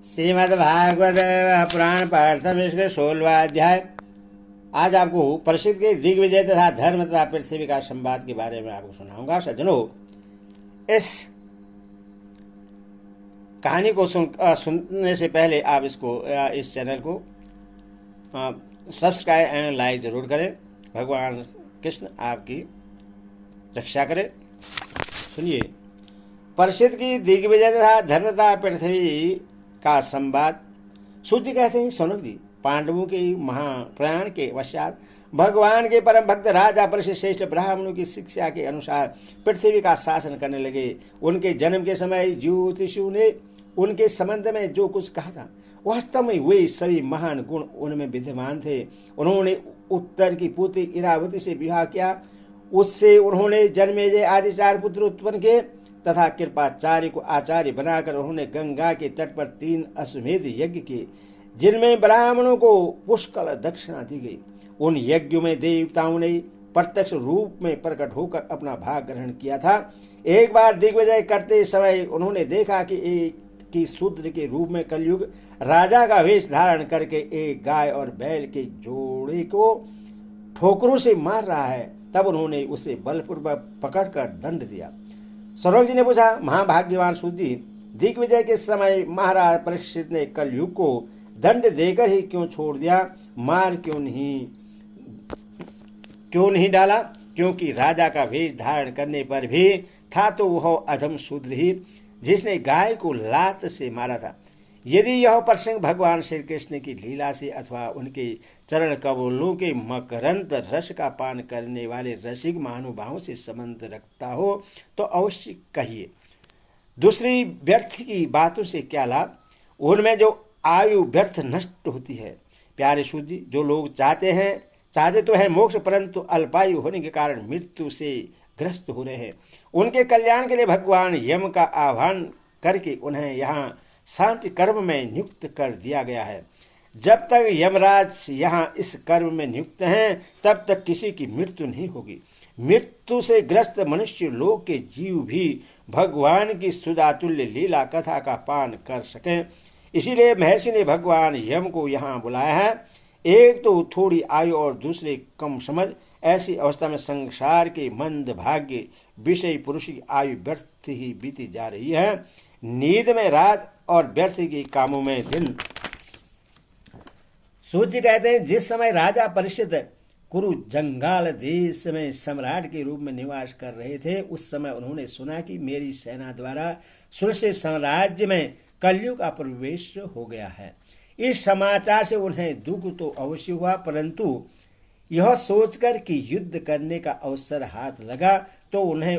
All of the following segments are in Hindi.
श्रीमद्भागवत पुराण पाठ 16वां अध्याय। आज आपको प्रसिद्ध के दिग्विजय तथा धर्म तथा पृथ्वी का संवाद के बारे में आपको सुनाऊंगा। सज्जनों, इस कहानी को सुनने से पहले आप इस चैनल को सब्सक्राइब एंड लाइक जरूर करें। भगवान कृष्ण आपकी रक्षा करें। सुनिए, प्रसिद्ध की दिग्विजय तथा धर्म तथा पृथ्वी का संवाद। सूर्य कहते हैं, सौनक जी, पांडवों के महाप्रयाण के पश्चात भगवान के परम भक्त राजा परीक्षित श्रेष्ठ ब्राह्मणों की शिक्षा के अनुसार पृथ्वी का शासन करने लगे। उनके जन्म के समय ज्योतिषियों ने उनके संबंध में जो कुछ कहा था, वास्तव में वे सभी महान गुण उनमें विद्यमान थे। उन्होंने उत्तर की पुत्री इरावती से विवाह किया। उससे उन्होंने जन्मेजय आदि 4 पुत्र उत्पन्न किए तथा कृपाचार्य को आचार्य बनाकर उन्होंने गंगा के तट पर 3 अश्वमेध यज्ञ किए, जिनमें ब्राह्मणों को पुष्कल दक्षिणा दी गई। उन यज्ञों में देवताओं ने प्रत्यक्ष रूप में प्रकट होकर अपना भाग ग्रहण किया था। एक बार दिग्विजय करते समय उन्होंने देखा कि एक शूद्र के रूप में कलयुग राजा का वेश धारण करके एक गाय और बैल के जोड़े को ठोकरों से मार रहा है। तब उन्होंने उसे बलपूर्वक पकड़कर दंड दिया। सौनक जी ने पूछा, महाभाग्यवान सूत जी, दिग्विजय के समय महाराज परीक्षित ने कलयुग को दंड देकर ही क्यों छोड़ दिया, मार क्यों नहीं डाला? क्योंकि राजा का वेश धारण करने पर भी था तो वह अधम शूद्र ही जिसने गाय को लात से मारा था। यदि यह प्रसंग भगवान श्री कृष्ण की लीला से अथवा उनके चरण कमलों के मकरंद रस का पान करने वाले रसिक महानुभावों से संबंध रखता हो तो अवश्य कहिए। दूसरी, व्यर्थ की बातों से क्या लाभ? उनमें जो आयु व्यर्थ नष्ट होती है। प्यारे सूत जी, जो लोग चाहते तो है मोक्ष, परंतु अल्पायु होने के कारण मृत्यु से ग्रस्त हो रहे हैं। उनके कल्याण के लिए भगवान यम का आह्वान करके उन्हें यहाँ शांति कर्म में नियुक्त कर दिया गया है। जब तक यमराज यहाँ इस कर्म में नियुक्त हैं, तब तक किसी की मृत्यु नहीं होगी। मृत्यु से ग्रस्त मनुष्य लोक के जीव भी भगवान की सुधातुल्य लीला कथा का पान कर सकें। इसीलिए महर्षि ने भगवान यम को यहाँ बुलाया है। एक तो थोड़ी आयु और दूसरे कम समझ। ऐसी अवस्था में संसार के मंद भाग्य विषय पुरुष की आयु व्यर्थ ही बीती जा रही है। नींद में रात और व्यर्थ के कामों में दिन। सूर्य कहते हैं, जिस समय राजा परीक्षित कुरु जंगाल देश में सम्राट के रूप में निवास कर रहे थे, उस समय उन्होंने सुना कि मेरी सेना द्वारा सुरक्षित साम्राज्य में कलयुग का प्रवेश हो गया है। इस समाचार से उन्हें दुख तो अवश्य हुआ, परंतु यह सोचकर कि युद्ध करने का अवसर हाथ लगा तो उन्हें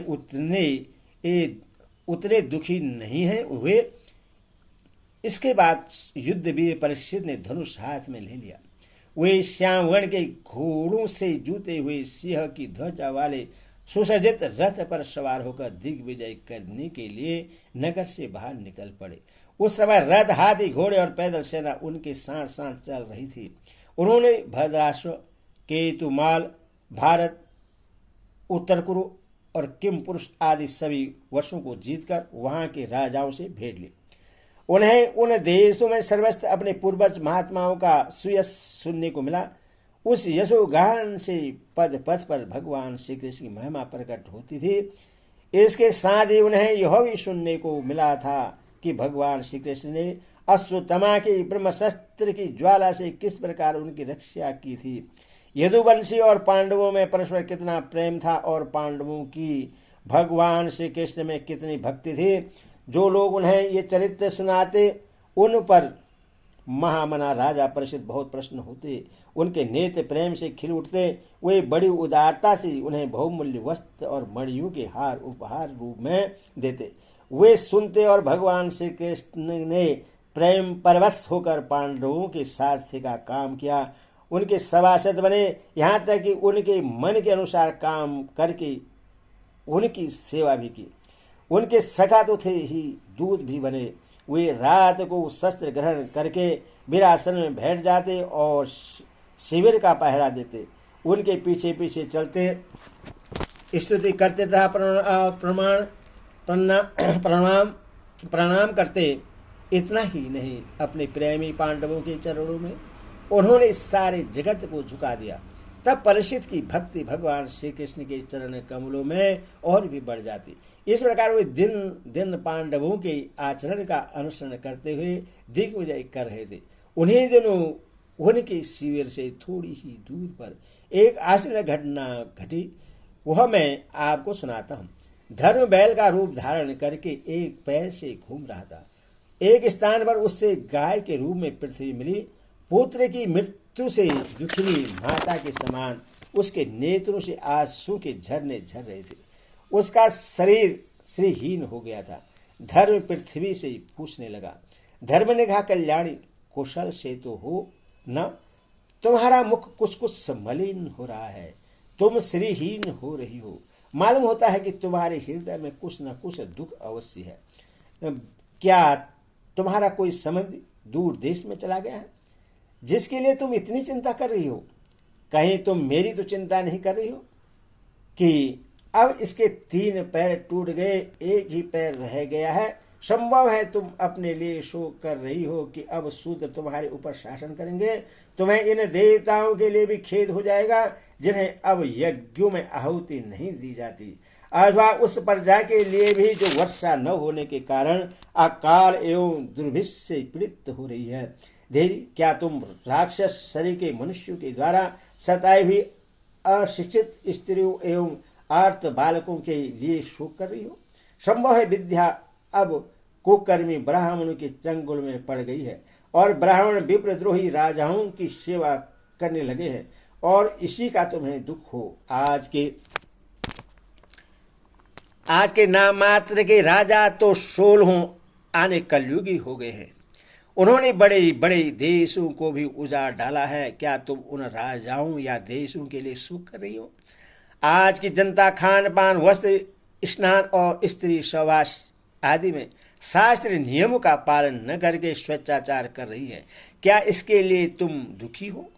उतने दुखी नहीं हुए। इसके बाद युद्ध वीर परीक्षित ने धनुष हाथ में ले लिया। वे श्याम वर्ण के घोड़ों से जूते हुए सिंह की ध्वजा वाले सुसज्जित रथ पर सवार होकर दिग्विजय करने के लिए नगर से बाहर निकल पड़े। उस समय रथ, हाथी, घोड़े और पैदल सेना उनके साथ साथ चल रही थी। उन्होंने भद्राश्व, केतुमाल, भारत, उत्तर कुरु और किम पुरुष आदि सभी वर्षों को जीतकर वहां के राजाओं से भेंट ली। उन्हें उन देशों में सर्वस्व अपने पूर्वज महात्माओं का सुयश सुनने को मिला। उस यशोगान से पद पथ पर भगवान श्री कृष्ण की महिमा प्रकट होती थी। इसके साथ ही उन्हें यह भी सुनने को मिला था कि भगवान श्री कृष्ण ने अश्वत्थामा के ब्रह्मशस्त्र की ज्वाला से किस प्रकार उनकी रक्षा की थी। यदुवंशी और पांडवों में परस्पर कितना प्रेम था और पांडवों की भगवान श्री कृष्ण में कितनी भक्ति थी। जो लोग उन्हें ये चरित्र सुनाते, उन पर महामना राजा परीक्षित बहुत प्रसन्न होते। उनके नेत्र प्रेम से खिल उठते। वे बड़ी उदारता से उन्हें बहुमूल्य वस्त्र और मणियों के हार उपहार रूप में देते। वे सुनते और भगवान श्री कृष्ण ने प्रेम परवश होकर पांडवों के सारथी का काम किया, उनके सभासद बने, यहाँ तक कि उनके मन के अनुसार काम करके उनकी सेवा भी की। उनके सखा तो थे ही, दूत भी बने। वे रात को शस्त्र ग्रहण करके विरासन में बैठ जाते और शिविर का पहरा देते। उनके पीछे पीछे चलते, स्तुति करते तथा प्रणाम करते इतना ही नहीं, अपने प्रेमी पांडवों के चरणों में उन्होंने सारे जगत को झुका दिया। तब परीक्षित की भक्ति भगवान श्री कृष्ण के चरण कमलों में और भी बढ़ जाती। इस प्रकार वे दिन दिन पांडवों के आचरण का अनुसरण करते हुए दिग्विजय कर रहे थे। उन्हीं दिनों उनके शिविर से थोड़ी ही दूर पर एक आश्चर्य घटना घटी, वह मैं आपको सुनाता हूँ। धर्म बैल का रूप धारण करके एक पैर से घूम रहा था। एक स्थान पर उससे गाय के रूप में पृथ्वी मिली। पुत्र की मृत्यु से दुखिनी माता के समान उसके नेत्रों से आंसू के झरने झर रहे थे। उसका शरीर श्रीहीन हो गया था। धर्म पृथ्वी से पूछने लगा, धर्म ने कहा, कल्याणी कुशल से तो हो न? तुम्हारा मुख कुछ कुछ मलिन हो रहा है, तुम श्रीहीन हो रही हो। मालूम होता है कि तुम्हारे हृदय में कुछ न कुछ दुख अवश्य है। क्या तुम्हारा कोई संबंधी दूर देश में चला गया है जिसके लिए तुम इतनी चिंता कर रही हो? कहीं तुम मेरी तो चिंता नहीं कर रही हो कि अब इसके 3 पैर टूट गए, एक ही पैर रह गया है। संभव है तुम अपने लिए शोक कर रही हो कि अब शूद्र तुम्हारे ऊपर शासन करेंगे। तुम्हें इन देवताओं के लिए भी खेद हो जाएगा जिन्हें अब यज्ञों में आहुति नहीं दी जाती, अथवा उस प्रजा के लिए भी जो वर्षा न होने के कारण अकाल एवं दुर्भिक्ष से पीड़ित हो रही है। देवी, क्या तुम राक्षस शरीर के मनुष्यों के द्वारा सताई हुई अशिक्षित स्त्रियों एवं आर्त बालकों के लिए शोक कर रही हो? संभव है विद्या अब कुकर्मी ब्राह्मणों के चंगुल में पड़ गई है और ब्राह्मण विप्रद्रोही राजाओं की सेवा करने लगे हैं और इसी का तुम्हें दुख हो। आज के नाम मात्र के राजा तो 16 आने कलयुगी हो गए हैं। उन्होंने बड़े बड़े देशों को भी उजाड़ डाला है। क्या तुम उन राजाओं या देशों के लिए सुख कर रही हो? आज की जनता खान पान, वस्त्र, स्नान और स्त्री सहवास आदि में शास्त्रीय नियमों का पालन न करके स्वेच्छाचार कर रही है। क्या इसके लिए तुम दुखी हो?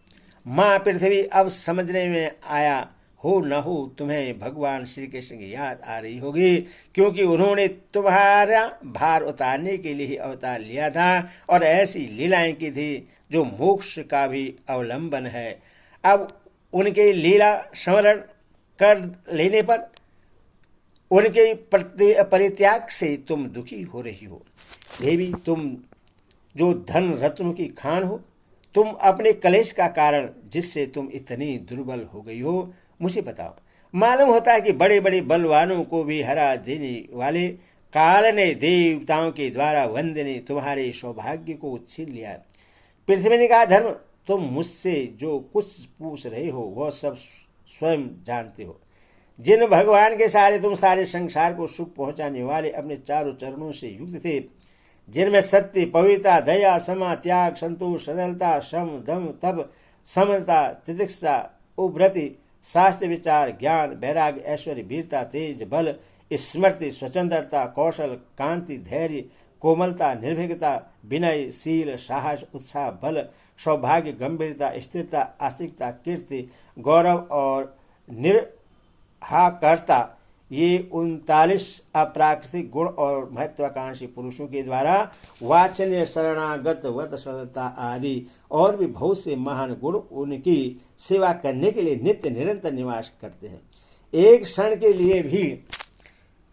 माँ पृथ्वी, अब समझने में आया हो न हो तुम्हें भगवान श्री कृष्ण की याद आ रही होगी, क्योंकि उन्होंने तुम्हारा भार उतारने के लिए ही अवतार लिया था और ऐसी लीलाएं की थी जो मोक्ष का भी अवलंबन है। अब उनके लीला स्मरण कर लेने पर उनके परित्याग से तुम दुखी हो रही हो। देवी, तुम जो धन रत्नों की खान हो, तुम अपने कलेश का कारण जिससे तुम इतनी दुर्बल हो गई हो, मुझे बताओ। मालूम होता है कि बड़े बड़े बलवानों को भी हरा देने वाले काल ने देवताओं के द्वारा वंदनीय तुम्हारे सौभाग्य को छीन लिया। पृथ्वी ने कहा, धर्म, तुम मुझसे जो कुछ पूछ रहे हो वह सब स्वयं जानते हो। जिन भगवान के सारे तुम सारे संसार को सुख पहुंचाने वाले अपने चारों चरणों से युक्त थे, जिनमें सत्य, पवित्रता, दया, क्षमा, त्याग, संतोष, सरलता, श्रम, दम, तप, समता, तितिक्षा, उभ्रति, शास्त्र विचार, ज्ञान, वैराग्य, ऐश्वर्य, वीरता, तेज, बल, स्मृति, स्वतंत्रता, कौशल, कांति, धैर्य, कोमलता, निर्भीकता, विनय, शील, साहस, उत्साह, बल, सौभाग्य, गंभीरता, स्थिरता, आस्तिकता, कीर्ति, गौरव और निर्हाकर्ता, ये 39 अप्राकृतिक गुण और महत्वाकांक्षी पुरुषों के द्वारा वाचनीय, शरणागत, वत्सलता आदि और भी बहुत से महान गुण उनकी सेवा करने के लिए नित्य निरंतर निवास करते हैं। एक क्षण के लिए भी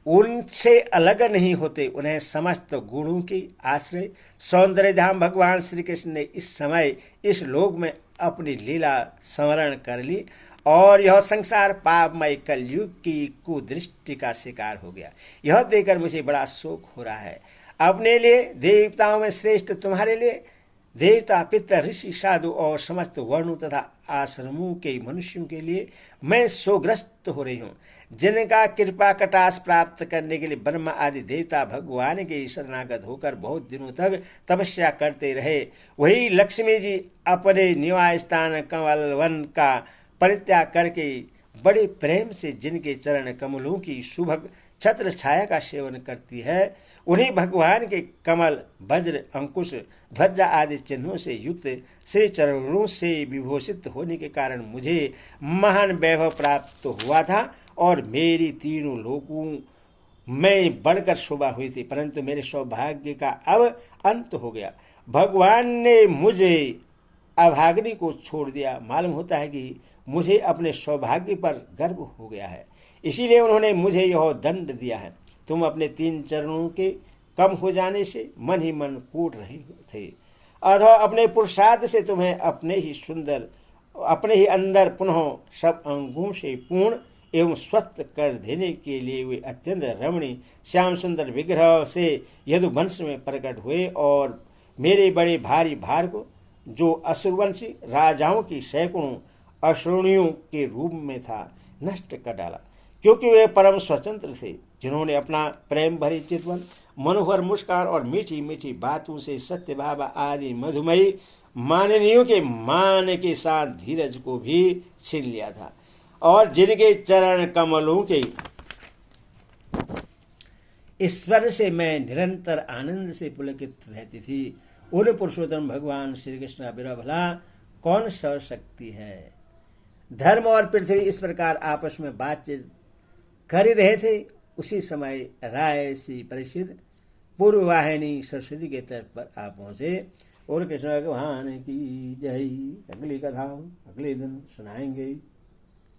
उनसे अलग नहीं होते। उन्हें समस्त गुणों की आश्रय सौंदर्य धाम भगवान श्री कृष्ण ने इस समय इस लोक में अपनी लीला स्मरण कर ली और यह संसार पापमय कलयुग की कुदृष्टि का शिकार हो गया। यह देखकर मुझे बड़ा शोक हो रहा है। अपने लिए, देवताओं में श्रेष्ठ तुम्हारे लिए, देवता, पितर, ऋषि, साधु और समस्त वर्णों तथा आश्रमों के मनुष्यों के लिए मैं शोकग्रस्त हो रही हूँ, जिनका कृपा कटाक्ष प्राप्त करने के लिए ब्रह्मा आदि देवता भगवान के शरणागत होकर बहुत दिनों तक तपस्या करते रहे। वही लक्ष्मी जी अपने निवास स्थान कमल वन का परित्याग करके बड़े प्रेम से जिनके चरण कमलों की सुभग छत्र छाया का सेवन करती है, उन्हीं भगवान के कमल, वज्र, अंकुश, ध्वजा आदि चिन्हों से युक्त श्री चरणों से विभूषित होने के कारण मुझे महान वैभव प्राप्त हुआ था और मेरी तीनों लोकों मैं बढ़कर शोभा हुई थी, परंतु मेरे सौभाग्य का अब अंत हो गया। भगवान ने मुझे अभाग्नि को छोड़ दिया। मालूम होता है कि मुझे अपने सौभाग्य पर गर्व हो गया है, इसीलिए उन्होंने मुझे यह दंड दिया है। तुम अपने 3 चरणों के कम हो जाने से मन ही मन कूट रहे थे, अथवा अपने पुरुषार्थ से तुम्हें अपने ही अंदर पुनः सब अंगों से पूर्ण एवं स्वस्थ कर देने के लिए वे अत्यंत रमणीय श्याम सुंदर विग्रह से यदुवंश में प्रकट हुए और मेरे बड़े भारी भार को, जो असुरवंशी राजाओं की सैकड़ों अश्रुणियों के रूप में था, नष्ट कर डाला। क्योंकि वे परम स्वतंत्र थे, जिन्होंने अपना प्रेम भरी चितवन, मनोहर मुस्कान और मीठी मीठी बातों से सत्य भाव आदि मधुमयी माननीयों के मान के साथ धीरज को भी छीन लिया था, और जिनके चरण कमलों के ईश्वर से मैं निरंतर आनंद से पुलकित रहती थी, उन पुरुषोत्तम भगवान श्री कृष्ण का बिना भला कौन सह सकती है। धर्म और पृथ्वी इस प्रकार आपस में बातचीत कर ही रहे थे। उसी समय राय श्री परीक्षित पूर्व वाहिनी सरस्वती के तट पर आ पहुंचे। और कृष्ण भगवान की जय। अगली कथा अगले दिन सुनाएंगे।